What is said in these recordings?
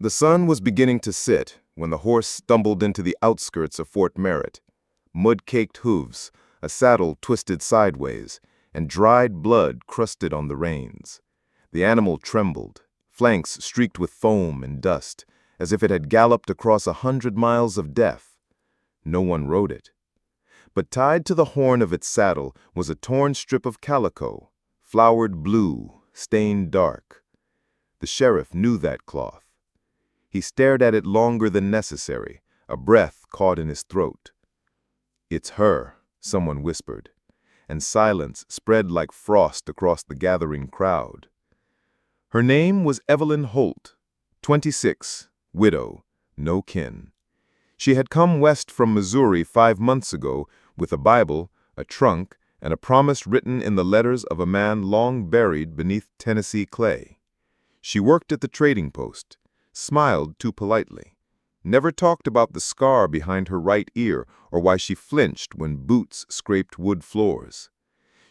The sun was beginning to sit when the horse stumbled into the outskirts of Fort Merritt. Mud-caked hooves, a saddle twisted sideways, and dried blood crusted on the reins. The animal trembled, flanks streaked with foam and dust, as if it had galloped across 100 miles of death. No one rode it. But tied to the horn of its saddle was a torn strip of calico, flowered blue, stained dark. The sheriff knew that cloth. He stared at it longer than necessary, a breath caught in his throat. "It's her," someone whispered, and silence spread like frost across the gathering crowd. Her name was Evelyn Holt, 26, widow, no kin. She had come west from Missouri 5 months ago with a Bible, a trunk, and a promise written in the letters of a man long buried beneath Tennessee clay. She worked at the trading post, smiled too politely, never talked about the scar behind her right ear or why she flinched when boots scraped wood floors.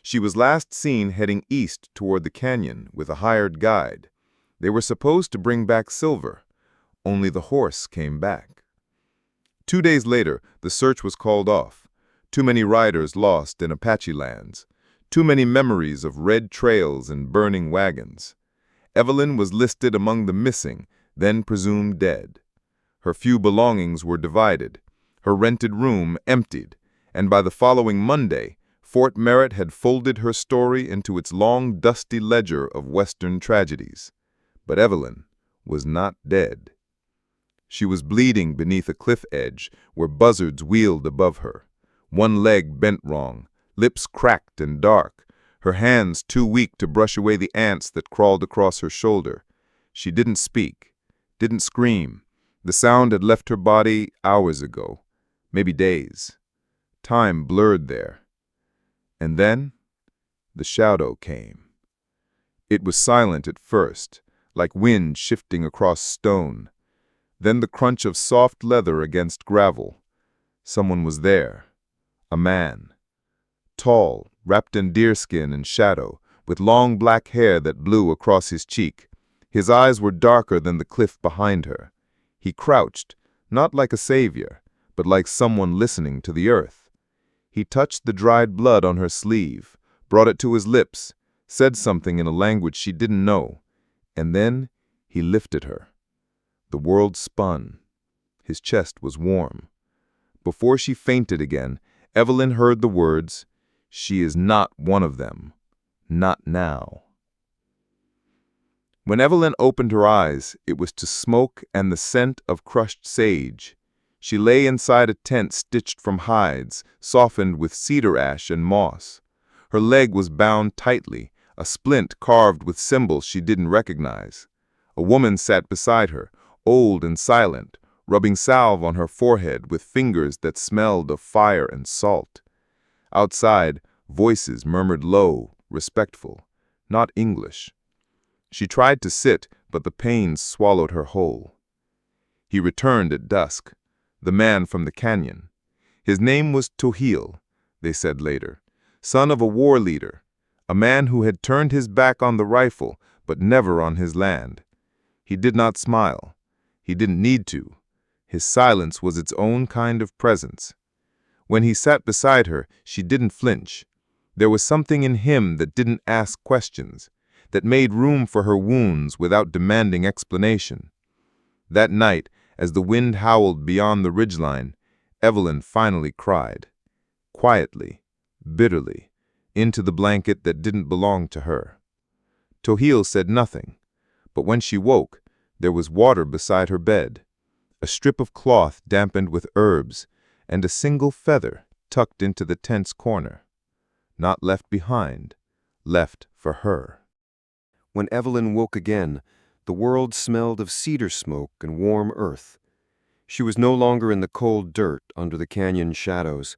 She was last seen heading east toward the canyon with a hired guide. They were supposed to bring back silver. Only the horse came back. 2 days later, the search was called off. Too many riders lost in Apache lands. Too many memories of red trails and burning wagons. Evelyn was listed among the missing, then presumed dead. Her few belongings were divided, her rented room emptied, and by the following Monday, Fort Merritt had folded her story into its long, dusty ledger of Western tragedies. But Evelyn was not dead. She was bleeding beneath a cliff edge where buzzards wheeled above her. One leg bent wrong, lips cracked and dark, her hands too weak to brush away the ants that crawled across her shoulder. She didn't speak, didn't scream. The sound had left her body hours ago, maybe days. Time blurred there. And then the shadow came. It was silent at first, like wind shifting across stone. Then the crunch of soft leather against gravel. Someone was there. A man. Tall, wrapped in deerskin and shadow, with long black hair that blew across his cheek. His eyes were darker than the cliff behind her. He crouched, not like a savior, but like someone listening to the earth. He touched the dried blood on her sleeve, brought it to his lips, said something in a language she didn't know, and then he lifted her. The world spun. His chest was warm. Before she fainted again, Evelyn heard the words, "She is not one of them. Not now." When Evelyn opened her eyes, it was to smoke and the scent of crushed sage. She lay inside a tent stitched from hides, softened with cedar ash and moss. Her leg was bound tightly, a splint carved with symbols she didn't recognize. A woman sat beside her, old and silent, rubbing salve on her forehead with fingers that smelled of fire and salt. Outside, voices murmured low, respectful, not English. She tried to sit, but the pain swallowed her whole. He returned at dusk, the man from the canyon. His name was Tohil, they said later, son of a war leader, a man who had turned his back on the rifle, but never on his land. He did not smile. He didn't need to. His silence was its own kind of presence. When he sat beside her, she didn't flinch. There was something in him that didn't ask questions, that made room for her wounds without demanding explanation. That night, as the wind howled beyond the ridgeline, Evelyn finally cried, quietly, bitterly, into the blanket that didn't belong to her. Tohil said nothing, but when she woke, there was water beside her bed, a strip of cloth dampened with herbs, and a single feather tucked into the tent's corner. Not left behind, left for her. When Evelyn woke again, the world smelled of cedar smoke and warm earth. She was no longer in the cold dirt under the canyon shadows.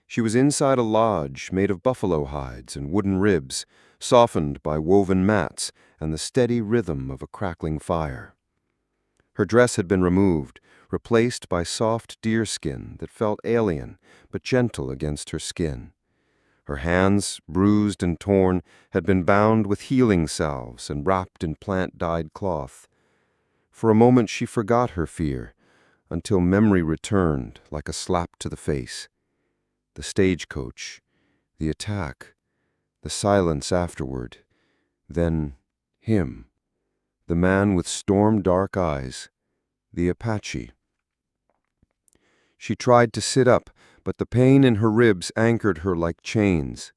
She was inside a lodge made of buffalo hides and wooden ribs, softened by woven mats and the steady rhythm of a crackling fire. Her dress had been removed, replaced by soft deerskin that felt alien but gentle against her skin. Her hands, bruised and torn, had been bound with healing salves and wrapped in plant-dyed cloth. For a moment she forgot her fear, until memory returned like a slap to the face. The stagecoach, the attack, the silence afterward, then him, the man with storm-dark eyes, the Apache. She tried to sit up, but the pain in her ribs anchored her like chains.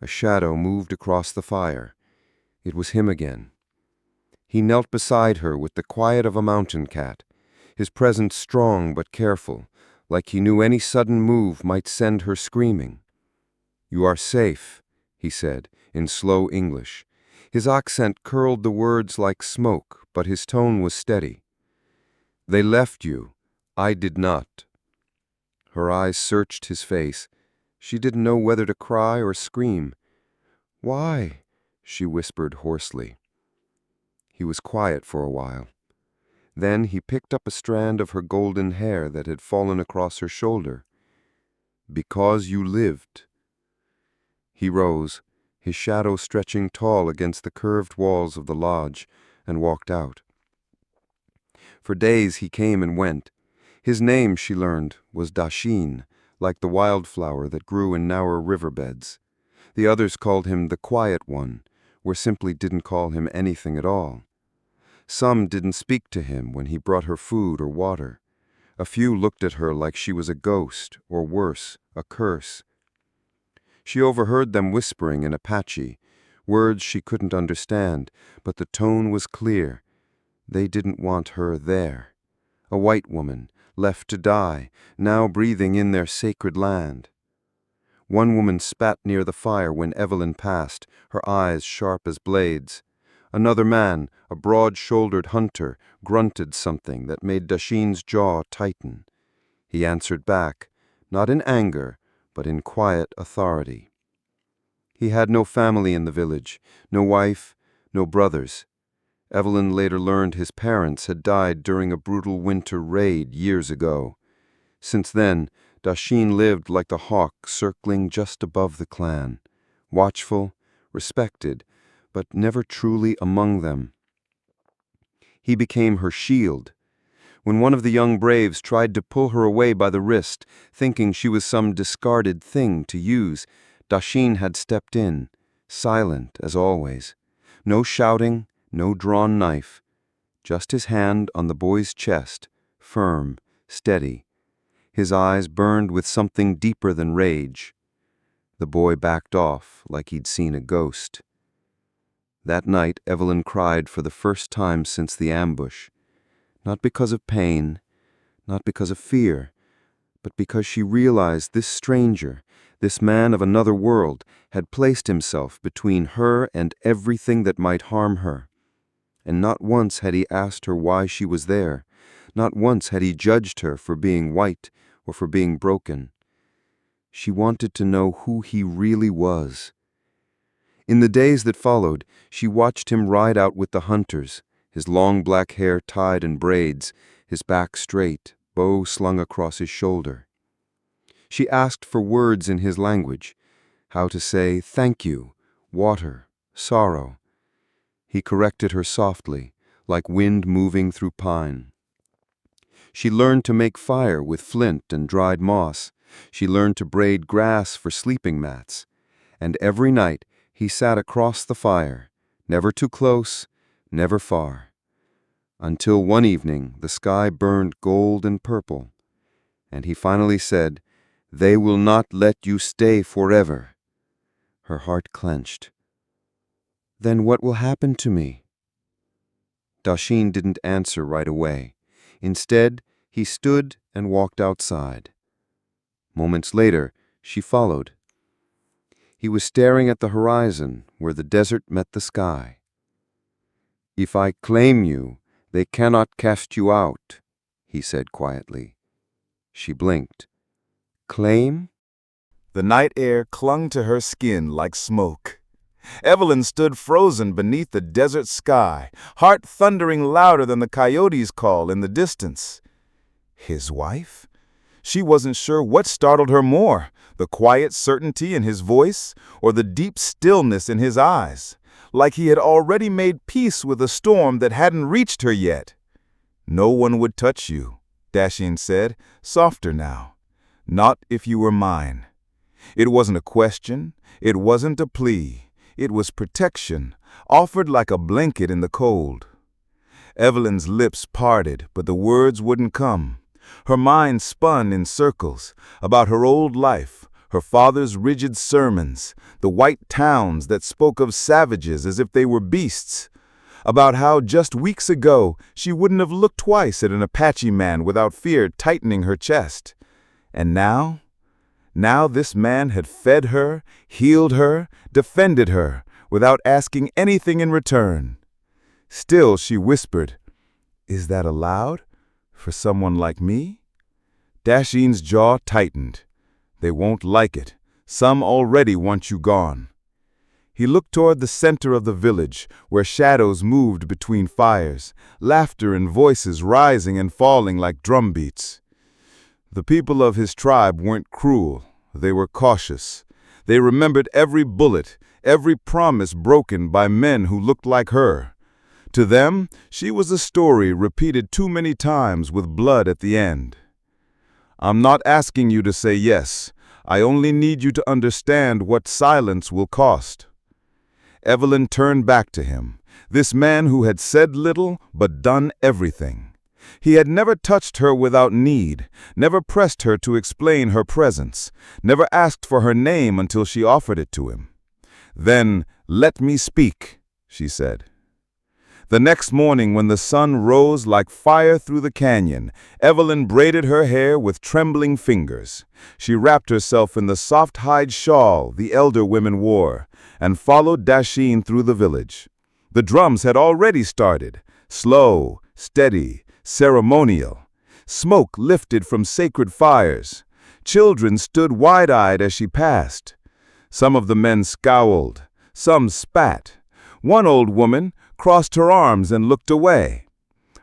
A shadow moved across the fire. It was him again. He knelt beside her with the quiet of a mountain cat, his presence strong but careful, like he knew any sudden move might send her screaming. "You are safe," he said, in slow English. His accent curled the words like smoke, but his tone was steady. "They left you. I did not." Her eyes searched his face. She didn't know whether to cry or scream. "Why?" she whispered hoarsely. He was quiet for a while. Then he picked up a strand of her golden hair that had fallen across her shoulder. "Because you lived." He rose, his shadow stretching tall against the curved walls of the lodge, and walked out. For days he came and went. His name, she learned, was Dashin, like the wildflower that grew in narrow riverbeds. The others called him the Quiet One, or simply didn't call him anything at all. Some didn't speak to him when he brought her food or water. A few looked at her like she was a ghost, or worse, a curse. She overheard them whispering in Apache, words she couldn't understand, but the tone was clear. They didn't want her there. A white woman, left to die, now breathing in their sacred land. One woman spat near the fire when Evelyn passed, her eyes sharp as blades. Another man, a broad-shouldered hunter, grunted something that made Dashin's jaw tighten. He answered back, not in anger, but in quiet authority. He had no family in the village, no wife, no brothers. Evelyn later learned his parents had died during a brutal winter raid years ago. Since then, Dashin lived like the hawk circling just above the clan, watchful, respected, but never truly among them. He became her shield. When one of the young braves tried to pull her away by the wrist, thinking she was some discarded thing to use, Dashin had stepped in, silent as always. No shouting, no drawn knife, just his hand on the boy's chest, firm, steady. His eyes burned with something deeper than rage. The boy backed off like he'd seen a ghost. That night, Evelyn cried for the first time since the ambush. Not because of pain, not because of fear, but because she realized this stranger, this man of another world, had placed himself between her and everything that might harm her. And not once had he asked her why she was there. Not once had he judged her for being white or for being broken. She wanted to know who he really was. In the days that followed, she watched him ride out with the hunters, his long black hair tied in braids, his back straight, bow slung across his shoulder. She asked for words in his language, how to say thank you, water, sorrow. He corrected her softly, like wind moving through pine. She learned to make fire with flint and dried moss. She learned to braid grass for sleeping mats. And every night he sat across the fire, never too close, never far. Until one evening the sky burned gold and purple, and he finally said, "They will not let you stay forever." Her heart clenched. "Then what will happen to me?" Dashin didn't answer right away. Instead, he stood and walked outside. Moments later, she followed. He was staring at the horizon where the desert met the sky. "If I claim you, they cannot cast you out," he said quietly. She blinked. "Claim?" The night air clung to her skin like smoke. Evelyn stood frozen beneath the desert sky, heart thundering louder than the coyote's call in the distance. His wife? She wasn't sure what startled her more, the quiet certainty in his voice or the deep stillness in his eyes, like he had already made peace with a storm that hadn't reached her yet. No one would touch you, Dasheen said, softer now. Not if you were mine. It wasn't a question. It wasn't a plea. It was protection, offered like a blanket in the cold. Evelyn's lips parted, but the words wouldn't come. Her mind spun in circles about her old life, her father's rigid sermons, the white towns that spoke of savages as if they were beasts, about how just weeks ago she wouldn't have looked twice at an Apache man without fear tightening her chest. And now this man had fed her, healed her, defended her, without asking anything in return. Still, she whispered, "Is that allowed? For someone like me?" Dasheen's jaw tightened. "They won't like it. Some already want you gone." He looked toward the center of the village, where shadows moved between fires, laughter and voices rising and falling like drumbeats. The people of his tribe weren't cruel. They were cautious. They remembered every bullet, every promise broken by men who looked like her. To them, she was a story repeated too many times with blood at the end. "I'm not asking you to say yes. I only need you to understand what silence will cost." Evelyn turned back to him, this man who had said little but done everything. He had never touched her without need, never pressed her to explain her presence, never asked for her name until she offered it to him. "Then let me speak," she said. The next morning, when the sun rose like fire through the canyon, Evelyn braided her hair with trembling fingers. She wrapped herself in the soft hide shawl the elder women wore, and followed Dasheen through the village. The drums had already started, slow, steady, ceremonial. Smoke lifted from sacred fires. Children stood wide-eyed as she passed. Some of the men scowled, some spat. One old woman crossed her arms and looked away.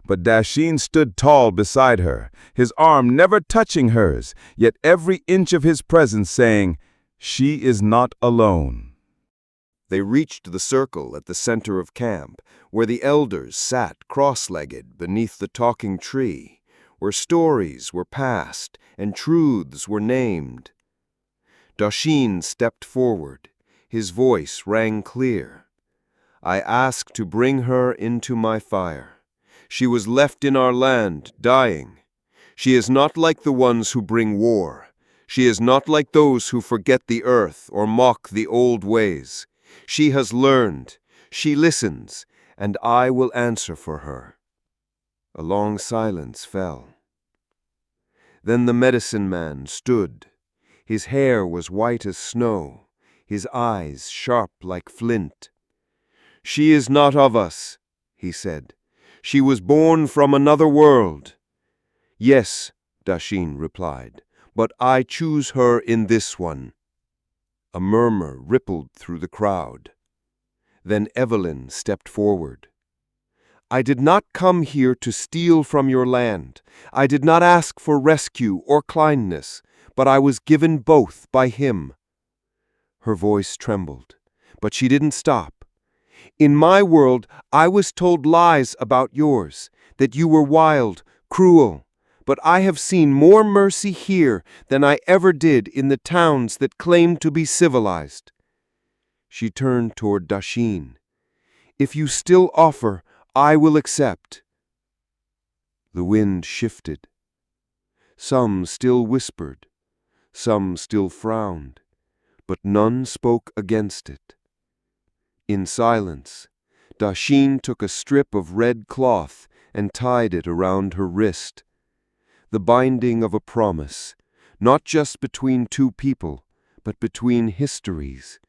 But Dasheen stood tall beside her, his arm never touching hers, yet every inch of his presence saying, "She is not alone." They reached the circle at the center of camp, where the elders sat cross-legged beneath the talking tree, where stories were passed and truths were named. Dasheen stepped forward. His voice rang clear. "I ask to bring her into my fire. She was left in our land, dying. She is not like the ones who bring war. She is not like those who forget the earth or mock the old ways. She has learned, she listens, and I will answer for her." A long silence fell. Then the medicine man stood. His hair was white as snow, his eyes sharp like flint. "She is not of us," he said. "She was born from another world." "Yes," Dasheen replied, "but I choose her in this one." A murmur rippled through the crowd. Then Evelyn stepped forward. "I did not come here to steal from your land. I did not ask for rescue or kindness, but I was given both by him." Her voice trembled, but she didn't stop. "In my world, I was told lies about yours, that you were wild, cruel. But I have seen more mercy here than I ever did in the towns that claim to be civilized." She turned toward Dasheen. "If you still offer, I will accept." The wind shifted. Some still whispered, some still frowned, but none spoke against it. In silence, Dasheen took a strip of red cloth and tied it around her wrist. The binding of a promise, not just between two people, but between histories.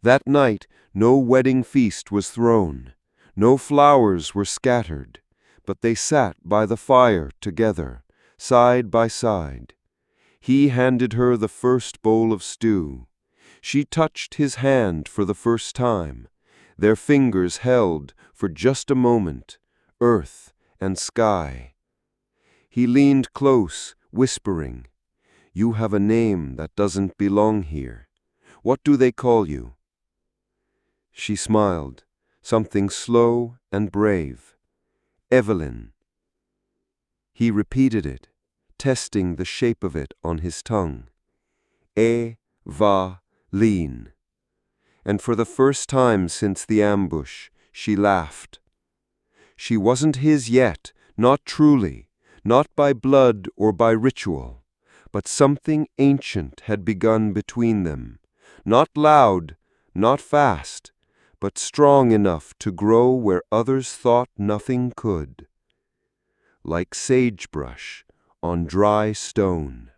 That night, no wedding feast was thrown, no flowers were scattered, but they sat by the fire together, side by side. He handed her the first bowl of stew. She touched his hand for the first time. Their fingers held, for just a moment, earth and sky. He leaned close, whispering, "You have a name that doesn't belong here. What do they call you?" She smiled, something slow and brave. "Evelyn." He repeated it, testing the shape of it on his tongue. E-va-lin. And for the first time since the ambush, she laughed. She wasn't his yet, not truly, not by blood or by ritual, but something ancient had begun between them, not loud, not fast, but strong enough to grow where others thought nothing could. Like sagebrush on dry stone.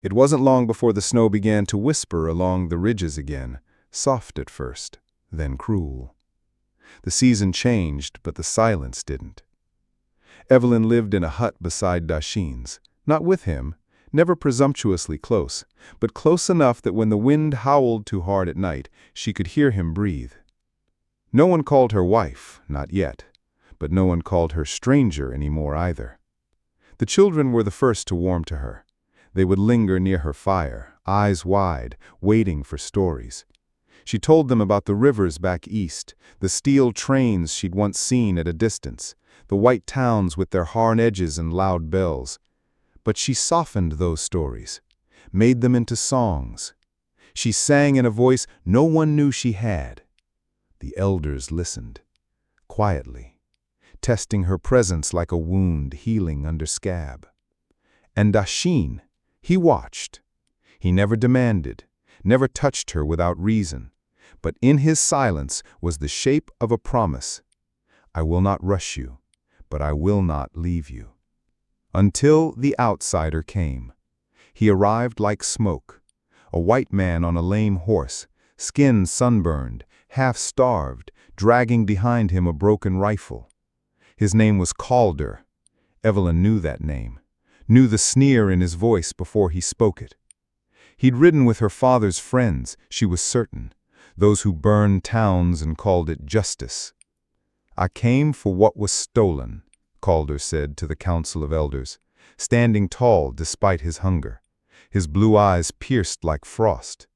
It wasn't long before the snow began to whisper along the ridges again, soft at first, then cruel. The season changed, but the silence didn't. Evelyn lived in a hut beside Dashin's, not with him, never presumptuously close, but close enough that when the wind howled too hard at night, she could hear him breathe. No one called her wife, not yet, but no one called her stranger anymore either. The children were the first to warm to her. They would linger near her fire, eyes wide, waiting for stories. She told them about the rivers back east, the steel trains she'd once seen at a distance, the white towns with their hard edges and loud bells. But she softened those stories, made them into songs. She sang in a voice no one knew she had. The elders listened, quietly, testing her presence like a wound healing under scab. And Dashin, he watched. He never demanded, never touched her without reason, but in his silence was the shape of a promise. I will not rush you, but I will not leave you. Until the outsider came. He arrived like smoke, a white man on a lame horse, skin sunburned, half-starved, dragging behind him a broken rifle. His name was Calder. Evelyn knew that name, knew the sneer in his voice before he spoke it. He'd ridden with her father's friends, she was certain, those who burned towns and called it justice. I came for what was stolen, Calder said to the council of elders, standing tall despite his hunger, his blue eyes pierced like frost.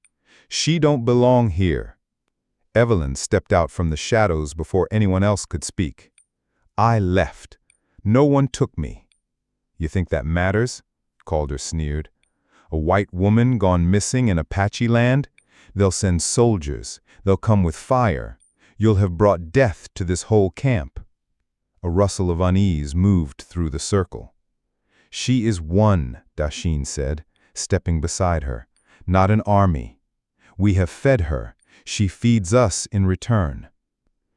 She don't belong here. Evelyn stepped out from the shadows before anyone else could speak. I left. No one took me. You think that matters? Calder sneered. A white woman gone missing in Apache land? They'll send soldiers. They'll come with fire. You'll have brought death to this whole camp. A rustle of unease moved through the circle. She is one, Dashin said, stepping beside her, not an army. We have fed her. She feeds us in return.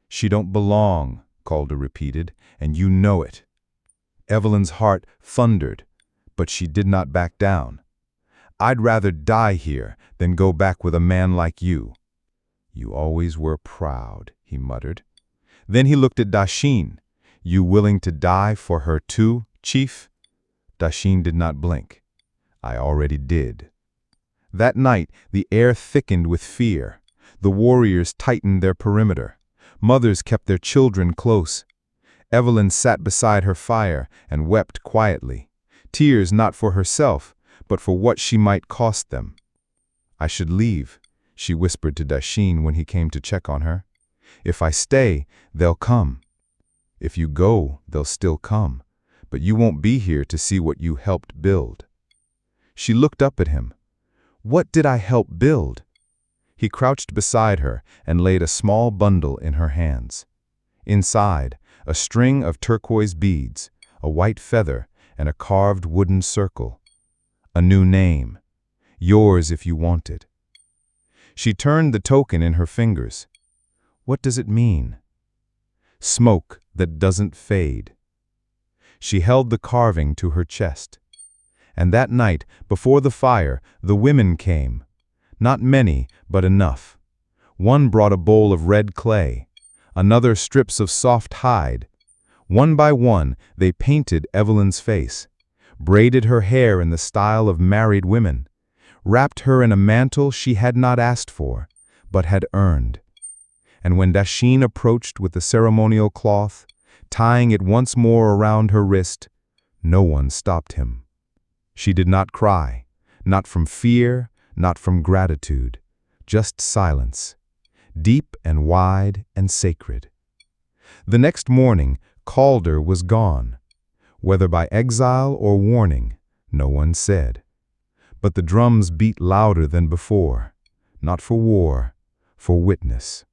She don't belong, Calder repeated, and you know it. Evelyn's heart thundered, but she did not back down. I'd rather die here than go back with a man like you. You always were proud, he muttered. Then he looked at Dashin. You willing to die for her too, Chief? Dashin did not blink. I already did. That night, the air thickened with fear. The warriors tightened their perimeter. Mothers kept their children close. Evelyn sat beside her fire and wept quietly, tears not for herself, but for what she might cost them. I should leave, she whispered to Dashin when he came to check on her. If I stay, they'll come. If you go, they'll still come, but you won't be here to see what you helped build. She looked up at him. What did I help build? He crouched beside her and laid a small bundle in her hands. Inside, a string of turquoise beads, a white feather, and a carved wooden circle. A new name. Yours if you want it. She turned the token in her fingers. What does it mean? Smoke that doesn't fade. She held the carving to her chest. And that night, before the fire, the women came. Not many, but enough. One brought a bowl of red clay, another strips of soft hide. One by one, they painted Evelyn's face, braided her hair in the style of married women, wrapped her in a mantle she had not asked for, but had earned. And when Dashin approached with the ceremonial cloth, tying it once more around her wrist, no one stopped him. She did not cry, not from fear, not from gratitude, just silence, deep and wide and sacred. The next morning, Calder was gone. Whether by exile or warning, no one said. But the drums beat louder than before, not for war, for witness.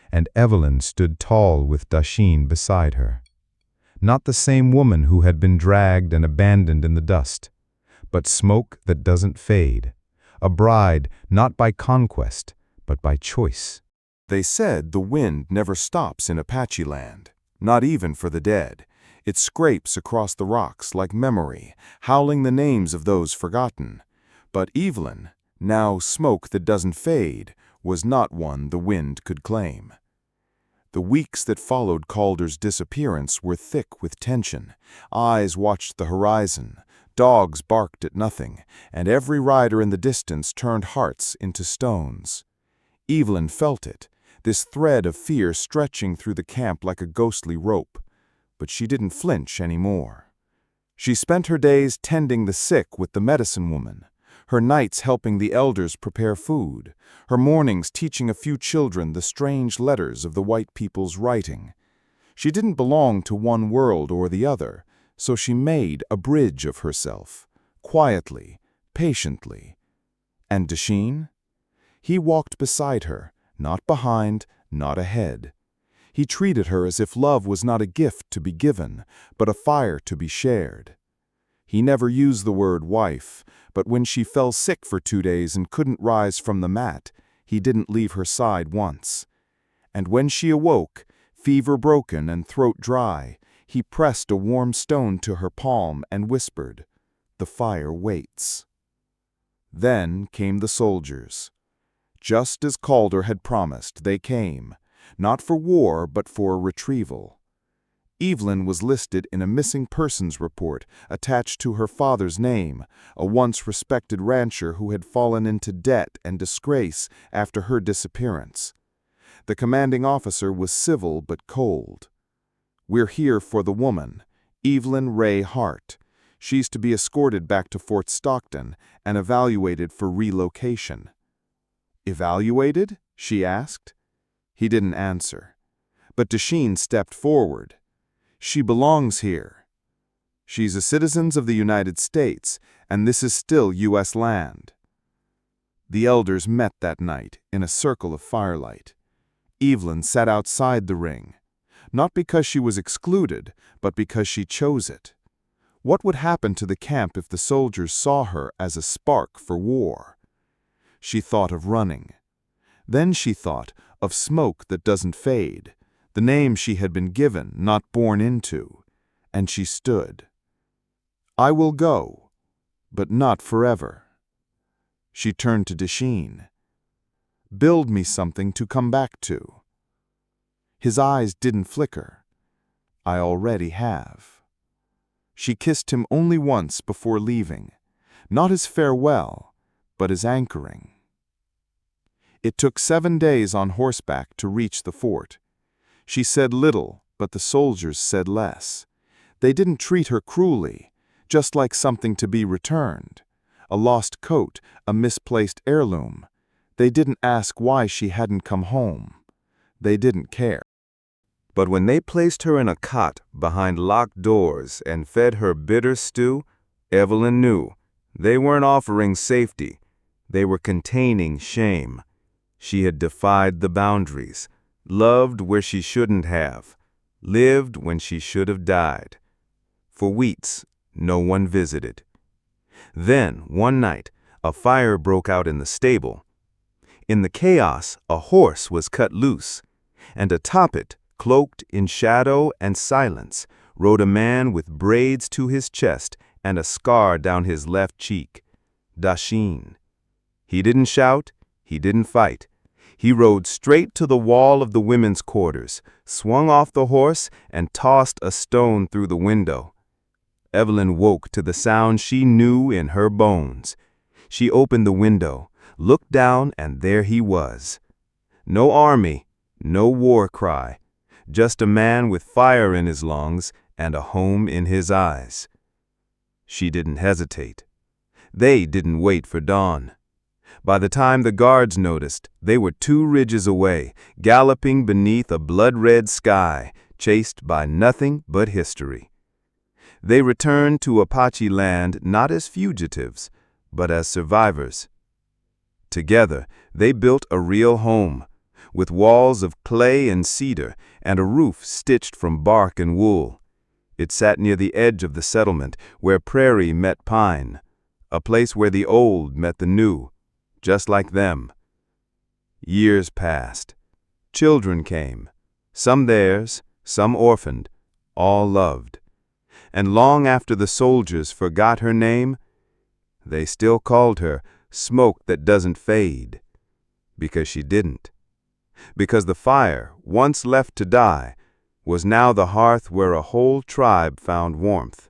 And Evelyn stood tall with Dasheen beside her. Not the same woman who had been dragged and abandoned in the dust, but smoke that doesn't fade, a bride not by conquest, but by choice. They said the wind never stops in Apache land, not even for the dead. It scrapes across the rocks like memory, howling the names of those forgotten. But Evelyn, now smoke that doesn't fade, was not one the wind could claim. The weeks that followed Calder's disappearance were thick with tension. Eyes watched the horizon, dogs barked at nothing, and every rider in the distance turned hearts into stones. Evelyn felt it, this thread of fear stretching through the camp like a ghostly rope. But she didn't flinch anymore. She spent her days tending the sick with the medicine woman, her nights helping the elders prepare food, her mornings teaching a few children the strange letters of the white people's writing. She didn't belong to one world or the other, so she made a bridge of herself, quietly, patiently. And Dasheen? He walked beside her, not behind, not ahead. He treated her as if love was not a gift to be given, but a fire to be shared. He never used the word wife, but when she fell sick for 2 days and couldn't rise from the mat, he didn't leave her side once. And when she awoke, fever broken and throat dry, he pressed a warm stone to her palm and whispered, "The fire waits." Then came the soldiers. Just as Calder had promised, they came, not for war but for retrieval. Evelyn was listed in a missing persons report attached to her father's name, a once respected rancher who had fallen into debt and disgrace after her disappearance. The commanding officer was civil but cold. "We're here for the woman, Evelyn Ray Hart. She's to be escorted back to Fort Stockton and evaluated for relocation." "Evaluated?" she asked. He didn't answer. But Dasheen stepped forward. "She belongs here. She's a citizen of the United States, and this is still U.S. land." The elders met that night in a circle of firelight. Evelyn sat outside the ring, not because she was excluded, but because she chose it. What would happen to the camp if the soldiers saw her as a spark for war? She thought of running. Then she thought of smoke that doesn't fade, the name she had been given, not born into, and she stood. "I will go, but not forever." She turned to Dasheen. "Build me something to come back to." His eyes didn't flicker. "I already have." She kissed him only once before leaving, not as farewell, but as anchoring. It took 7 days on horseback to reach the fort. She said little, but the soldiers said less. They didn't treat her cruelly, just like something to be returned. A lost coat, a misplaced heirloom. They didn't ask why she hadn't come home. They didn't care. But when they placed her in a cot behind locked doors and fed her bitter stew, Evelyn knew they weren't offering safety. They were containing shame. She had defied the boundaries, loved where she shouldn't have, lived when she should have died. For weeks, no one visited. Then, one night, a fire broke out in the stable. In the chaos, a horse was cut loose, and atop it, cloaked in shadow and silence, rode a man with braids to his chest and a scar down his left cheek, Dasheen. He didn't shout, he didn't fight. He rode straight to the wall of the women's quarters, swung off the horse, and tossed a stone through the window. Evelyn woke to the sound she knew in her bones. She opened the window, looked down, and there he was. No army, no war cry, just a man with fire in his lungs and a home in his eyes. She didn't hesitate. They didn't wait for dawn. By the time the guards noticed, they were 2 ridges away, galloping beneath a blood-red sky, chased by nothing but history. They returned to Apache land not as fugitives, but as survivors. Together, they built a real home, with walls of clay and cedar and a roof stitched from bark and wool. It sat near the edge of the settlement, where prairie met pine, a place where the old met the new, just like them. Years passed. Children came, some theirs, some orphaned, all loved. And long after the soldiers forgot her name, they still called her Smoke That Doesn't Fade, because she didn't. Because the fire, once left to die, was now the hearth where a whole tribe found warmth.